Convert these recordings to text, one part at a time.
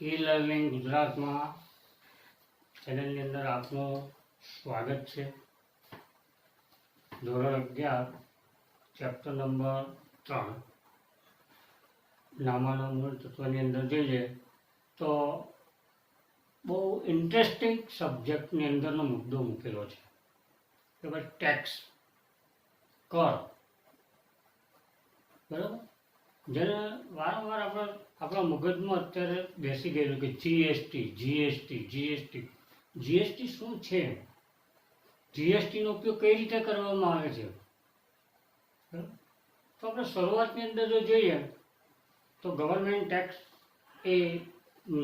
ई learning ગુજરાતમાં ચેનલની અંદર આપનું સ્વાગત છે. ધોરણ 11 ચેપ્ટર નંબર 3 નામાના મૂળ તત્વની અંદર જોઈએ તો બહુ ઇન્ટરેસ્ટિંગ સબ્જેક્ટની અંદરનો મુદ્દો મૂકેલો છે કે ભાઈ ટેક્સ કર, બરાબર, જેને વારંવાર આપણા મગજમાં અત્યારે બેસી ગયેલું કે જીએસટી જીએસટી જીએસટી જીએસટી શું છે, જીએસટીનો ઉપયોગ કઈ રીતે કરવામાં આવે છે. તો આપણે શરૂઆતની અંદર જો જોઈએ તો ગવર્મેન્ટ ટેક્સ એ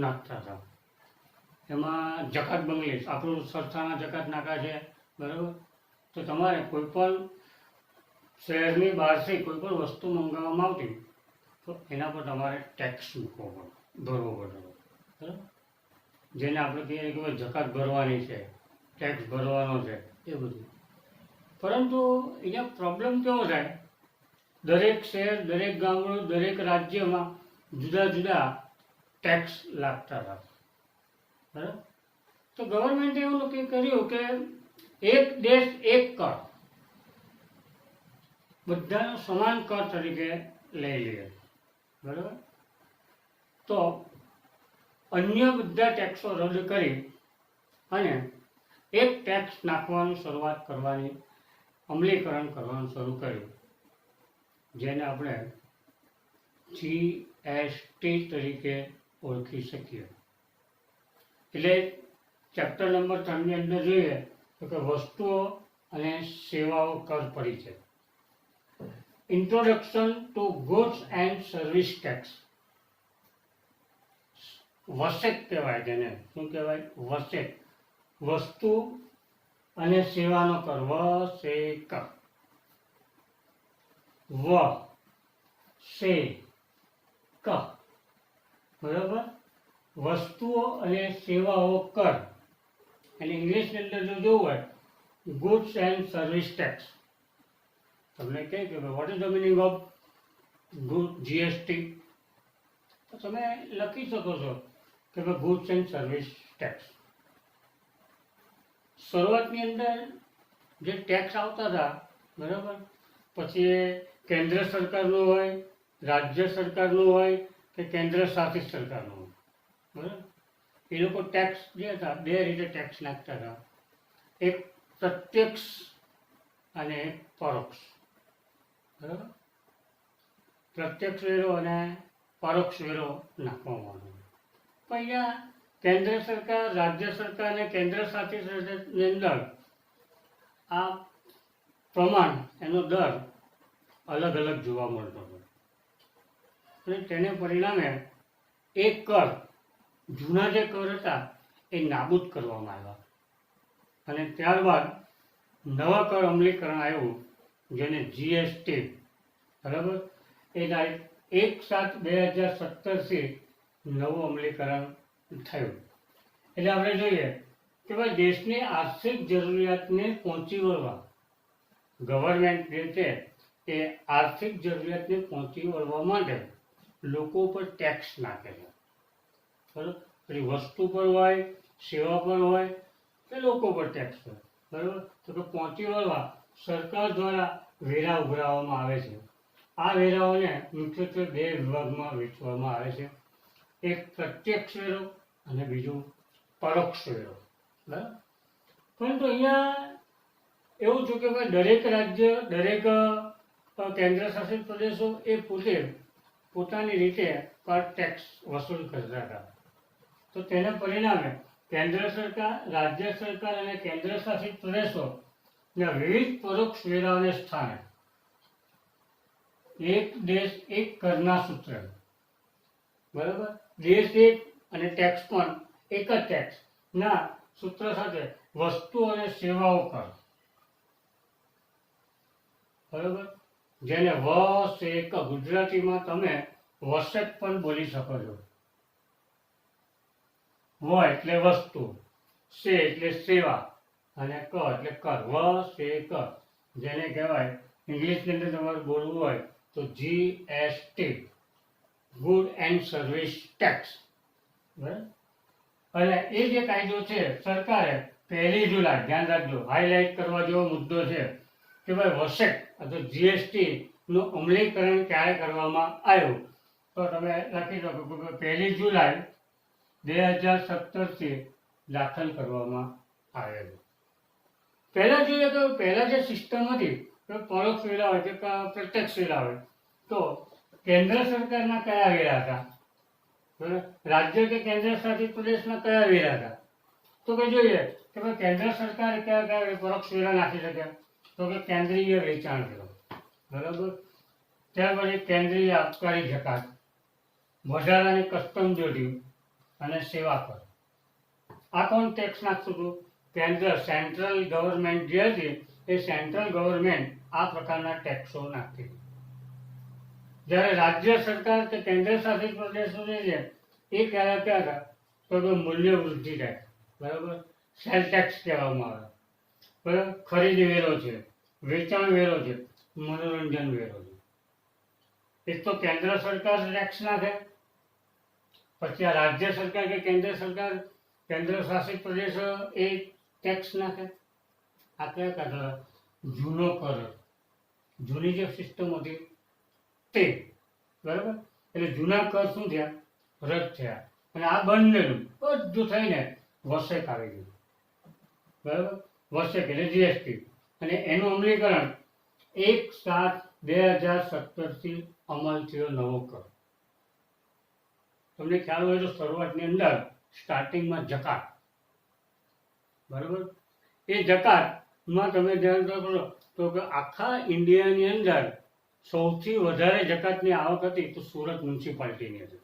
નાખતા હતા. એમાં જકાત બંગલીસ, આપણું સરથાણા જકાત નાકા છે, બરાબર. તો તમારે કોઈ પણ શહેરની બહારથી કોઈ પણ વસ્તુ મંગાવવામાં આવતી તો એના પર તમારે ટેક્સ મૂકવો પડે, ભરવો પડે, બરાબર. જેને આપણે કહીએ કે ભાઈ જકાત ભરવાની છે, ટેક્સ ભરવાનો છે, એ બધું. પરંતુ અહીંયા પ્રોબ્લેમ કેવો થાય, દરેક શહેર, દરેક ગામડું, દરેક રાજ્યમાં જુદા જુદા ટેક્સ લાગતા હતા, બરાબર. તો ગવર્મેન્ટે એવું નક્કી કર્યું કે એક દેશ એક કર, બધાનો સમાન કર તરીકે લઈ લઈએ, બરાબર. તો અન્ય બધા ટેક્સો રદ કરી અને એક ટેક્સ નાખવાની શરૂઆત કરવાની, અમલીકરણ કરવાનું શરૂ કર્યું, જેને આપણે જીએસટી તરીકે ઓળખી શકીએ. એટલે ચેપ્ટર નંબર 3 ની અંદર જોઈએ તો કે વસ્તુઓ અને સેવાઓ કર પરિચય, introduction to goods and service tax. વસેક કહેવાય જેને, શું કહેવાય? વસેક, વસ્તુ અને સેવાનો કર, વસેક, વ સે ક, બરાબર. વસ્તુઓ અને સેવાઓ કર, એટલે ઇંગ્લિશની અંદર જો જોવું હોય ગુડ્સ એન્ડ સર્વિસ ટેક્સ. તમને કહે કે what is the meaning of GST, તો તમે લખી શકો છો કે ભાઈ ગુડ્સ એન્ડ સર્વિસ ટેક્સ. શરૂઆતની અંદર જે ટેક્સ આવતા હતા, બરાબર, પછી એ કેન્દ્ર સરકારનું હોય, રાજ્ય સરકારનું હોય કે કેન્દ્ર શાસિત સરકારનું હોય, બરાબર. એ લોકો ટેક્સ જે હતા બે રીતે ટેક્સ નાખતા હતા, એક પ્રત્યક્ષ અને એક પરોક્ષ, બરાબર. પ્રત્યક્ષ વેરો અને પરોક્ષ વેરો નાખવામાં આવે. પણ અહીંયા કેન્દ્ર સરકાર, રાજ્ય સરકાર અને કેન્દ્ર શાસિત પ્રદેશની અંદર આ પ્રમાણ, એનો દર અલગ અલગ જોવા મળતો હતો અને તેને પરિણામે એક કર, જૂના જે કર હતા એ નાબૂદ કરવામાં આવ્યા અને ત્યારબાદ નવા કર અમલીકરણ આવ્યું જેને જીએસટી, બરાબર. એ તારીખ 1/7/2017થી નવું અમલીકરણ થયું. એટલે આપણે જોઈએ કે ભાઈ દેશની આર્થિક જરૂરિયાતને પહોંચી વળવા ગવર્મેન્ટ જે છે એ આર્થિક જરૂરિયાતને પહોંચી વળવા માટે લોકો પર ટેક્સ નાખે છે, બરાબર. પછી વસ્તુ પર હોય, સેવા પર હોય કે લોકો પર ટેક્સ હોય, બરાબર. તો કે પહોંચી વળવા સરકાર દ્વારા વેરા ઉઘરાવવામાં આવે છે. આ વેરાઓને મુખ્યત્વે બે વિભાગમાં વહેંચવામાં આવે છે, એક પ્રત્યક્ષ વેરો અને બીજું પરોક્ષ વેરો, બરાબર. પરંતુ અહીંયા એવું છે કે ભાઈ દરેક રાજ્ય, દરેક કેન્દ્ર શાસિત પ્રદેશો એ પોતે પોતાની રીતે કર ટેક્સ વસૂલ કરતા હતા. તો તેના પરિણામે કેન્દ્ર સરકાર, રાજ્ય સરકાર અને કેન્દ્ર શાસિત પ્રદેશોના વિવિધ પરોક્ષ વેરાઓને સ્થાને એક દેશ એક કરના સૂત્ર, બરાબર, દેશ એક અને ટેક્સ પણ એક જ ટેક્સ ના સૂત્ર સાથે વસ્તુ અને સેવાઓ કર, બરાબર. જેને વસેક, ગુજરાતીમાં તમે વસેક પણ બોલી શકો છો. વ એટલે વસ્તુ, સે એટલે સેવા અને ક એટલે કર, વસેક, જેને કહેવાય ઇંગ્લિશની અંદર તમારે બોલવું હોય તો GST, good and service tax. બરાબર. અને એ જે કાયદો છે સરકારે 1 જુલાઈ, ધ્યાન રાખજો, હાઇલાઇટ કરવા જેવો મુદ્દો છે કે ભાઈ વસેક અથવા જીએસટી નું અમલીકરણ ક્યારે કરવામાં આવ્યું, તો તમે લખી શકો કે 1 જુલાઈ 2017 થી દાખલ કરવામાં આવેલું. પહેલા જોઈએ તો પહેલા જે સિસ્ટમ હતી તો પરોક્ષ વેરા હોય કે પ્રત્યક્ષ વેરા હોય, તો કેન્દ્ર સરકારના કયા વેરા હતા, રાજ્ય કે કેન્દ્ર શાસિત પ્રદેશના કયા વેરા હતા, તો કે જોઈએ કે ભાઈ કેન્દ્ર સરકારે કયા કયા પરોક્ષ વેરા નાખી શકે, તો કે કેન્દ્રીય વેચાણ વેરો, બરાબર. ત્યાર પછી કેન્દ્રીય આબકારી જકાત, વધારાની કસ્ટમ ડ્યુટી અને સેવા કર. આ કોણ ટેક્સ નાખતું હતું? કેન્દ્ર, સેન્ટ્રલ ગવર્મેન્ટ જે હતી એ સેન્ટ્રલ ગવર્મેન્ટ આ પ્રકારના ટેક્સો નાખતી. જ્યારે રાજ્ય સરકાર કે કેન્દ્ર શાસિત પ્રદેશો છે એ કયા કયા હતા, તો મૂલ્ય વૃદ્ધિ ટેક્સ, બરાબર, સેલ ટેક્સ કહેવામાં આવે, બરાબર, ખરીદી વેરો છે, વેચાણ વેરો છે, મનોરંજન વેરો છે. એક તો કેન્દ્ર સરકાર ટેક્સ નાખે, પછી આ રાજ્ય સરકાર કે કેન્દ્ર સરકાર, કેન્દ્ર શાસિત પ્રદેશ એ ટેક્સ નાખે. આ કયા કયા? જૂનો કર, જૂની જે સિસ્ટમ હતી તે, બરાબર. એટલે જૂના કર શું થયા? રદ થયા. અને આ બંનેનું બધું થઈને વસેક આવી ગયું, બરાબર. વસેક એટલે જીએસટી, અને એનું અમલીકરણ 1/7/2017 થી અમલ થયો નવો કર. તમને ખ્યાલ હોય તો શરૂઆતની અંદર સ્ટાર્ટિંગમાં જકાત, બરાબર. એ જકાતમાં તમે ધ્યાન રાખો તો કે આખા ઇન્ડિયાની અંદર સૌથી વધારે જકાતની આવક હતી તો સુરત મ્યુનિસિપાલિટીની હતી.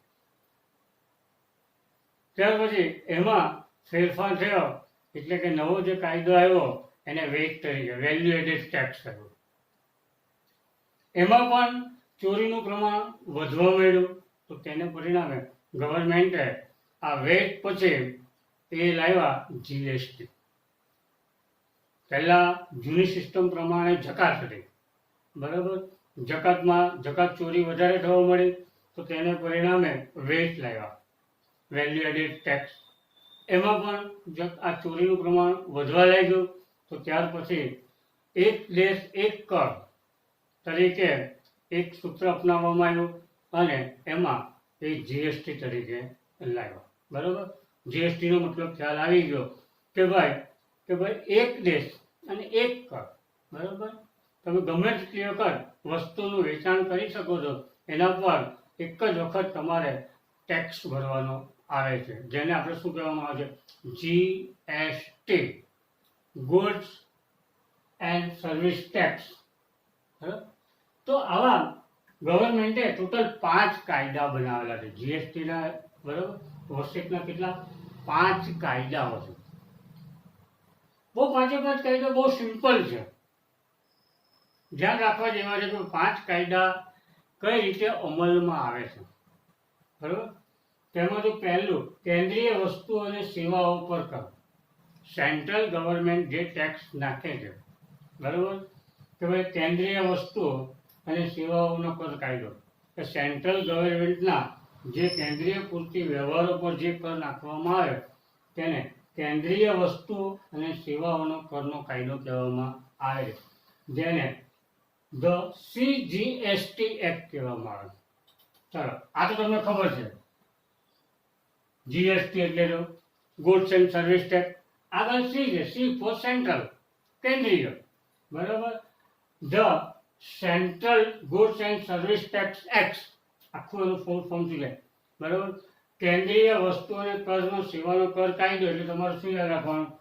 ત્યાર પછી એમાં ફેરફાર થયો, એટલે કે નવો જે કાયદો આવ્યો એને વેટ તરીકે વેલ્યુ એડેડ ટેક્સ કર્યો. એમાં પણ ચોરીનું પ્રમાણ વધવા માંડ્યું, તો તેને પરિણામે ગવર્મેન્ટે આ વેટ પછી એ લાવ્યા જીએસટી. પહેલા જૂની સિસ્ટમ પ્રમાણે જકાત હતી, બરાબર. જકાતમાં જકાત ચોરી વધારે થવા મળી, તો તેને પરિણામે વેટ લાવ્યા, વેલ્યુ એડેડ ટેક્સ. એમાં પણ આ ચોરીનું પ્રમાણ વધવા લાગ્યું, તો ત્યાર પછી એક દેશ એક કર તરીકે એક સૂત્ર અપનાવવામાં આવ્યું, અને એમાં એ જીએસટી તરીકે લાવ્યા, બરાબર. જીએસટીનો મતલબ ખ્યાલ આવી ગયો કે ભાઈ એક દેશ અને એક કર, બરાબર. તમે ગમે તેટલી વખત વસ્તુનું વેચાણ કરી શકો છો, એના પર એક જ વખત તમારે ટેક્સ ભરવાનો આવે છે, જેને આપણે શું કહેવામાં આવે છે? GST, goods and service tax. તો આવા ગવર્મેન્ટે ટોટલ 5 કાયદા બનાવેલા છે જીએસટીના, બરાબર. વસેકના કેટલા? 5 કાયદાઓ છે. બહુ 5 કાયદા બહુ સિમ્પલ છે, ધ્યાન રાખવા જેવા છે કે 5 કાયદા કઈ રીતે અમલમાં આવે છે, બરાબર. તેમાંથી પહેલું, કેન્દ્રીય વસ્તુ અને સેવાઓ પર કર. સેન્ટ્રલ ગવર્મેન્ટ જે ટેક્સ નાખે છે, બરાબર, કે ભાઈ કેન્દ્રીય વસ્તુઓ અને સેવાઓનો કર કાયદો, કે સેન્ટ્રલ ગવર્મેન્ટના જે કેન્દ્રીય પૂરતી વ્યવહારો પર જે કર નાખવામાં આવે તેને કેન્દ્રીય વસ્તુઓ અને સેવાઓનો કરનો કાયદો કહેવામાં આવે છે, જેને ધ CGST એક્ટ કહેવામાં આવે. ચાલો, આ તો તમને ખબર છે. જીએસટી એટલે ગુડ્સ એન્ડ સર્વિસ ટેક્સ. આગળ સી છે, સી ફોર સેન્ટ્રલ, કેન્દ્રીય, બરાબર. The central goods and service tax act, આખું એનું ફૂલ ફોર્મ છે, બરાબર. કેન્દ્રીય વસ્તુ અને કરનો સેવાનો કર કાયદો, એટલે તમારે શું યાદ રાખવાનું?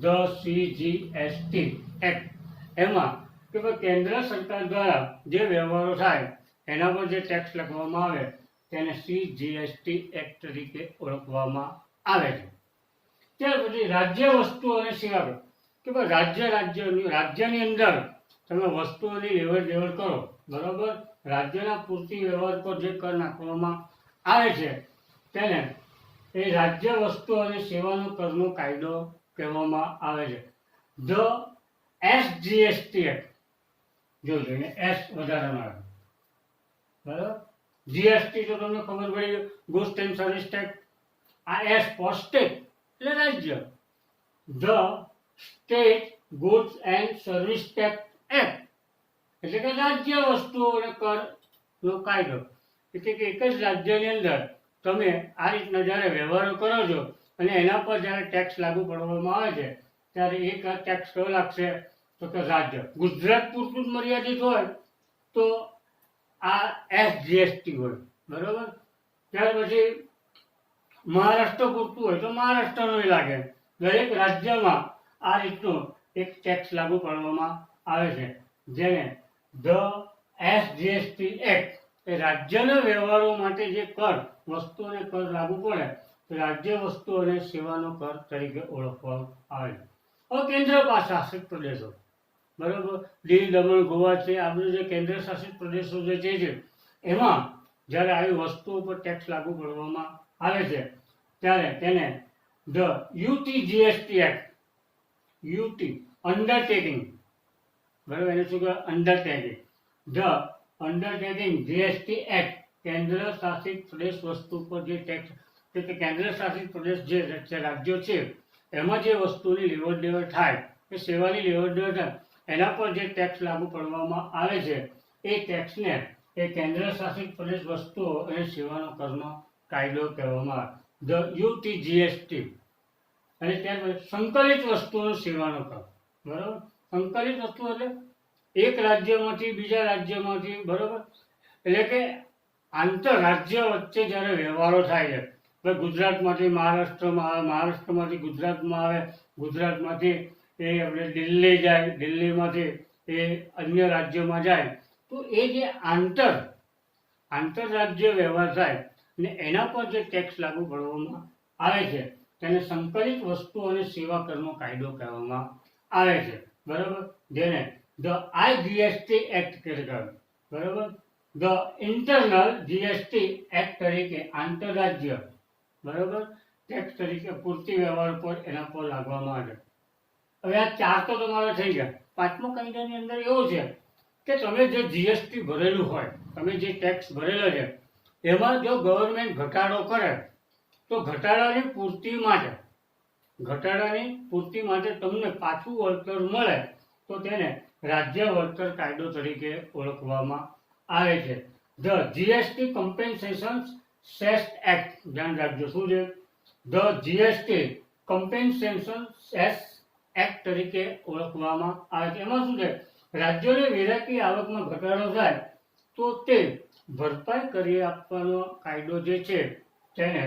The CGST act. એમાં કે ભાઈ કેન્દ્ર સરકાર દ્વારા જે વ્યવહારો થાય એના પર જે ટેક્સ લખવામાં આવે તેને CGST એક્ટ તરીકે ઓળખવામાં આવે છે. ત્યાર પછી રાજ્ય વસ્તુ અને સેવા કર, કે ભાઈ રાજ્યની અંદર તમે વસ્તુઓની લેવડ દેવડ કરો, બરાબર. રાજ્યના પૂરતી વ્યવહાર પર જે કર નાખવામાં આવે છે તેને એ રાજ્ય વસ્તુ અને સેવાનો કરનો કાયદો કહેવામાં આવે છે. ધ SGST એક્ટ, જોજો એસ વધારાનો આવે, બરાબર. જીએસટી તો તમને ખબર પડી, ગુડ્સ એન્ડ સર્વિસ ટેક્સ. આ એસ ફોર સ્ટેટ એટલે રાજ્ય. The state goods and service tax act એટલે કે રાજ્ય વસ્તુઓ અને કરનો કાયદો. એટલે કે એક જ રાજ્યની અંદર તમે આ રીતના જ્યારે વ્યવહારો કરો છો અને એના પર જ્યારે ટેક્સ લાગુ પાડવામાં આવે છે ત્યારે એક ટેક્સ કયો લાગશે તો કે રાજ્ય. ગુજરાત પૂરતું જ મર્યાદિત હોય તો આ SGST હોય, બરોબર. ત્યાર પછી મહારાષ્ટ્ર પૂરતું હોય તો મહારાષ્ટ્રનું લાગે. દરેક રાજ્યમાં આ રીતનું એક ટેક્સ લાગુ પાડવામાં આવે છે જેને ધ SGST એક્ટ એ રાજ્યના વ્યવહારો માટે જે કર વસ્તુ અને કર લાગુ પડે તે રાજ્ય વસ્તુ અને સેવાનો કર તરીકે ઓળખવામાં આવે છે. હવે કેન્દ્ર શાસિત પ્રદેશો, બરોબર, દીવ, દમણ, ગોવા છે, આ બધું જે કેન્દ્ર શાસિત પ્રદેશો જે છે એમાં જ્યારે આવી વસ્તુઓ પર ટેક્સ લાગુ પાડવામાં આવે છે ત્યારે તેને the UTGST act, UT undertaking, બરાબર, એને શું કહેવાય undertaking, the undertaking GST act કેન્દ્ર શાસિત પ્રદેશ વસ્તુ પર જે ટેક્સ એટલે કેન્દ્ર શાસિત પ્રદેશ જે રાજ્યો છે એમાં જે વસ્તુની લેવડ દેવડ થાય એ સેવાની લેવડ દેવડ થાય એના પર જે ટેક્સ લાગુ પાડવામાં આવે છે એ ટેક્સને એ કેન્દ્ર શાસિત પ્રદેશ વસ્તુઓ અને સેવાનો કરનો કાયદો કહેવામાં આવે, ધ UTGST. અને ત્યાર પછી સંકલિત વસ્તુઓ સેવાનો કર, બરાબર. સંકલિત વસ્તુ એટલે એક રાજ્યમાંથી બીજા રાજ્યમાંથી, બરાબર, એટલે કે આંતરરાજ્ય વચ્ચે જ્યારે વ્યવહારો થાય છે, ગુજરાતમાંથી મહારાષ્ટ્રમાં આવે, મહારાષ્ટ્રમાંથી ગુજરાતમાં આવે, ગુજરાતમાંથી એ આપણે દિલ્હી જાય, દિલ્હીમાંથી એ અન્ય રાજ્યોમાં જાય, તો એ જે આંતરરાજ્ય વ્યવહાર થાય ને એના પર જે ટેક્સ લાગુ પાડવામાં આવે છે તેને સંકલિત વસ્તુ અને સેવા કરનો કાયદો કહેવામાં આવે છે, બરાબર. જેને ધ IGST એક્ટ કહેવાય, બરાબર. ધ ઇન્ટરનલ GST એક્ટ તરીકે આંતરરાજ્ય, બરાબર, ટેક્સ તરીકે પૂરતી વ્યવહાર પર એના પર લાગવામાં આવે. હવે આ ચાર તો તમારા થઈ ગયા. પાંચમો કાયદાની અંદર એવું છે કે તમે જે GST ભરેલું હોય, તમે જે ટેક્સ ભરેલો છે એમાં જો ગવર્મેન્ટ ઘટાડો કરે તો ઘટાડાની પૂર્તિ માટે તમને પાછું વળતર મળે તો તેને રાજ્ય વળતર કાયદો તરીકે ઓળખવામાં આવે છે. The GST compensation cess act, ધ્યાન રાખજો શું છે, the GST compensation cess act તરીકે ઓળખવામાં આવે છે. એમાં શું છે, રાજ્યોને વેરાકી આવકમાં ઘટાડો થાય તો તે ભરપાઈ કરી આપવાનો કાયદો જે છે તેને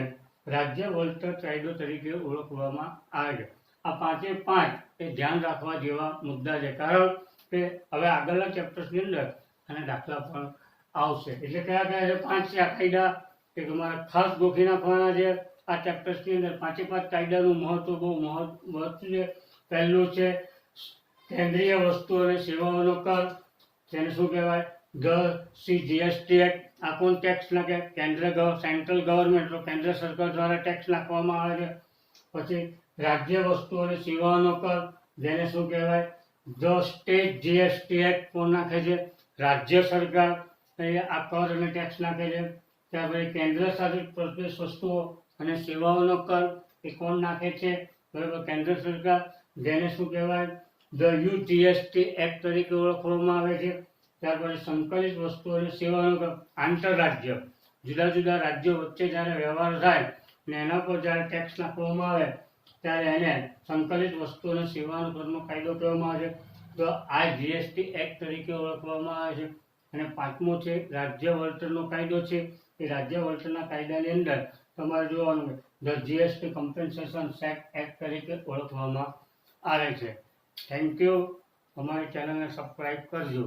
રાજ્ય વળતર કાયદો તરીકે ઓળખવામાં આવે છે. આ પાંચે પાંચ એ ધ્યાન રાખવા જેવા મુદ્દા છે, કારણ કે હવે આગળના ચેપ્ટર્સની અંદર અને દાખલા પણ આવશે. એટલે કયા કયા છે પાંચ છે આ કાયદા કે તમારે ખાસ ગોખી નાખવાના છે. આ ચેપ્ટર્સની અંદર પાંચે પાંચ કાયદાનું મહત્વ બહુ મહત્વ છે. પહેલું છે કેન્દ્રીય વસ્તુ અને સેવાઓનો કર, તેને શું કહેવાય, ધ CGST એક્ટ. આ કોણ ટેક્સ નાખે, સેન્ટ્રલ ગવર્મેન્ટ, કેન્દ્ર સરકાર દ્વારા ટેક્સ નાખવામાં આવે છે. પછી રાજ્ય વસ્તુ અને સેવાઓનો કર, જેને શું કહેવાય, ધ સ્ટેટ GST એક્ટ કોણ નાખે છે, રાજ્ય સરકાર આ કર અને ટેક્સ નાખે છે. ત્યાર પછી કેન્દ્ર શાસિત પ્રદેશ વસ્તુઓ અને સેવાઓનો કર એ કોણ નાખે છે, બરાબર, કેન્દ્ર સરકાર, જેને શું કહેવાય, ધ UGST એક્ટ તરીકે ઓળખવામાં આવે છે. ત્યાર પછી સંકલિત વસ્તુ અને સેવાનો કર, આંતરરાજ્ય, જુદા જુદા રાજ્યો વચ્ચે જ્યારે વ્યવહાર થાય ને એના પર જ્યારે ટેક્સ નાખવામાં આવે ત્યારે એને સંકલિત વસ્તુ અને સેવાનો કરનો કાયદો કહેવામાં આવે છે, તો આ GST એક્ટ તરીકે ઓળખવામાં આવે છે. અને પાંચમો છે રાજ્ય વળતરનો કાયદો છે. એ રાજ્ય વળતરના કાયદાની અંદર તમારે જોવાનું ધ GST કમ્પેન્સેશન એક્ટ તરીકે ઓળખવામાં આવે છે. Thank you. અમારી ચેનલને સબસ્ક્રાઈબ કરજો.